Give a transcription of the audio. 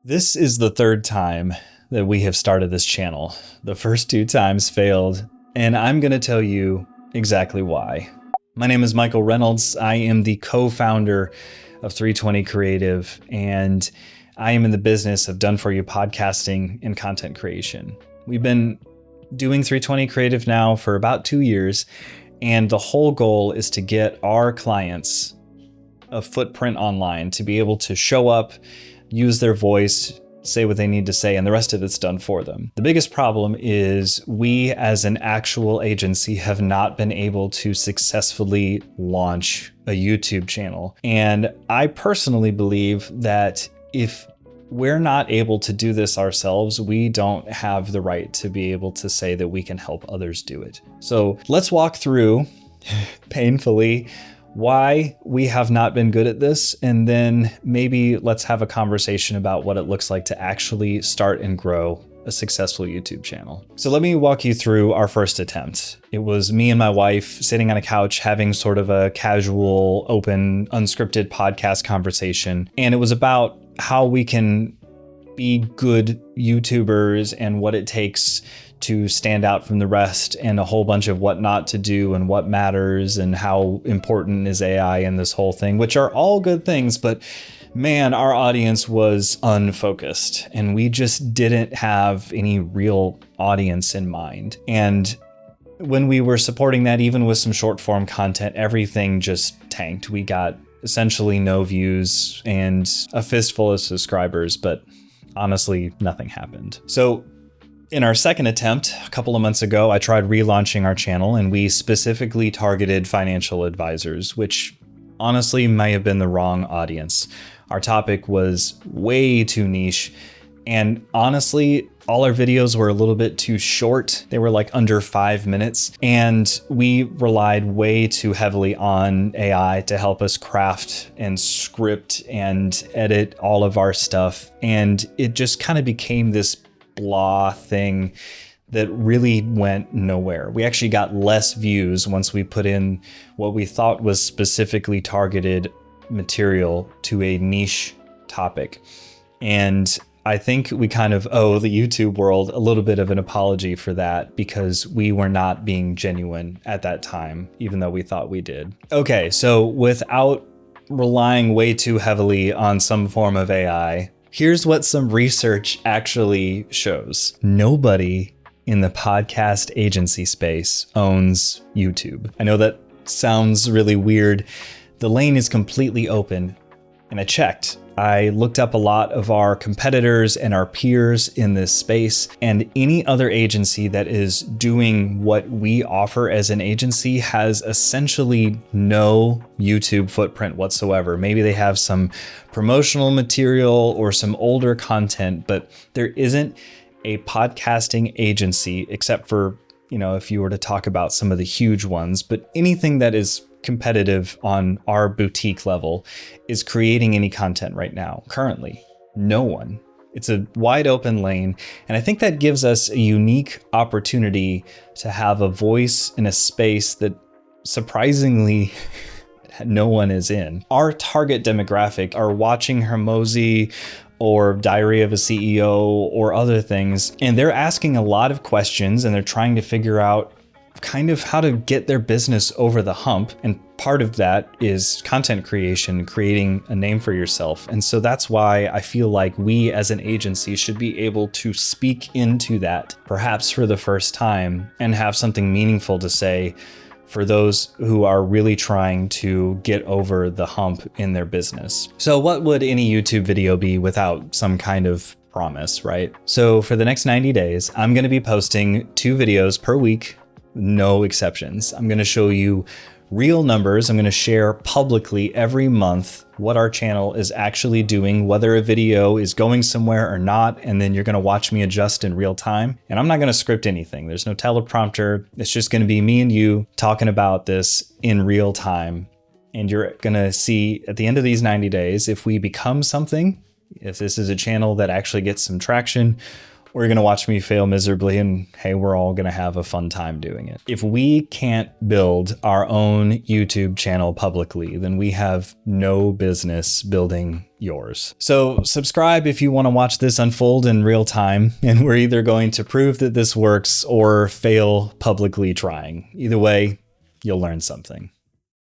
This is the third time that we have started this channel. The first two times failed, and I'm going to tell you exactly why. My name is Michael Reynolds. I am the co-founder of 320 Creative, and I am in the business of done-for-you podcasting and content creation. We've been doing 320 Creative now for about 2 years, and the whole goal is to get our clients a footprint online to be able to show up, use their voice, say what they need to say, and the rest of it's done for them. The biggest problem is we as an actual agency have not been able to successfully launch a YouTube channel. And I personally believe that if we're not able to do this ourselves, we don't have the right to be able to say that we can help others do it. So let's walk through, painfully, why we have not been good at this, and then maybe let's have a conversation about what it looks like to actually start and grow a successful YouTube channel. So let me walk you through our first attempt. It was me and my wife sitting on a couch having sort of a casual, open, unscripted podcast conversation, and it was about how we can be good YouTubers and what it takes to stand out from the rest, and a whole bunch of what not to do and what matters and how important is AI in this whole thing, which are all good things, but man, our audience was unfocused and we just didn't have any real audience in mind. And when we were supporting that, even with some short form content, everything just tanked. We got essentially no views and a fistful of subscribers, but honestly, nothing happened. So in our second attempt, a couple of months ago, I tried relaunching our channel, and we specifically targeted financial advisors, which honestly may have been the wrong audience. Our topic was way too niche, and honestly, all our videos were a little bit too short. They were like under 5 minutes, and we relied way too heavily on AI to help us craft and script and edit all of our stuff. And it just kind of became this blah thing that really went nowhere. We actually got less views once we put in what we thought was specifically targeted material to a niche topic. And I think we kind of owe the YouTube world a little bit of an apology for that, because we were not being genuine at that time, even though we thought we did. Okay, so without relying way too heavily on some form of AI, here's what some research actually shows. Nobody in the podcast agency space owns YouTube. I know that sounds really weird. The lane is completely open, and I checked. I looked up a lot of our competitors and our peers in this space, and any other agency that is doing what we offer as an agency has essentially no YouTube footprint whatsoever. Maybe they have some promotional material or some older content, but there isn't a podcasting agency, except for, if you were to talk about some of the huge ones, but anything that is competitive on our boutique level is creating any content right now. Currently, no one. It's a wide open lane, and I think that gives us a unique opportunity to have a voice in a space that surprisingly no one is in. Our target demographic are watching Hormozi or Diary of a CEO or other things, and they're asking a lot of questions, and they're trying to figure out kind of how to get their business over the hump. And part of that is content creation, creating a name for yourself. And so that's why I feel like we as an agency should be able to speak into that, perhaps for the first time, and have something meaningful to say for those who are really trying to get over the hump in their business. So what would any YouTube video be without some kind of promise, right? So for the next 90 days, I'm going to be posting 2 videos per week. No exceptions. I'm going to show you real numbers. I'm going to share publicly every month what our channel is actually doing, whether a video is going somewhere or not, and then you're going to watch me adjust in real time. And I'm not going to script anything. There's no teleprompter. It's just going to be me and you talking about this in real time. And you're going to see at the end of these 90 days if we become something, if this is a channel that actually gets some traction, or you're going to watch me fail miserably, and hey, we're all going to have a fun time doing it. If we can't build our own YouTube channel publicly, then we have no business building yours. So subscribe if you want to watch this unfold in real time, and we're either going to prove that this works or fail publicly trying. Either way, you'll learn something.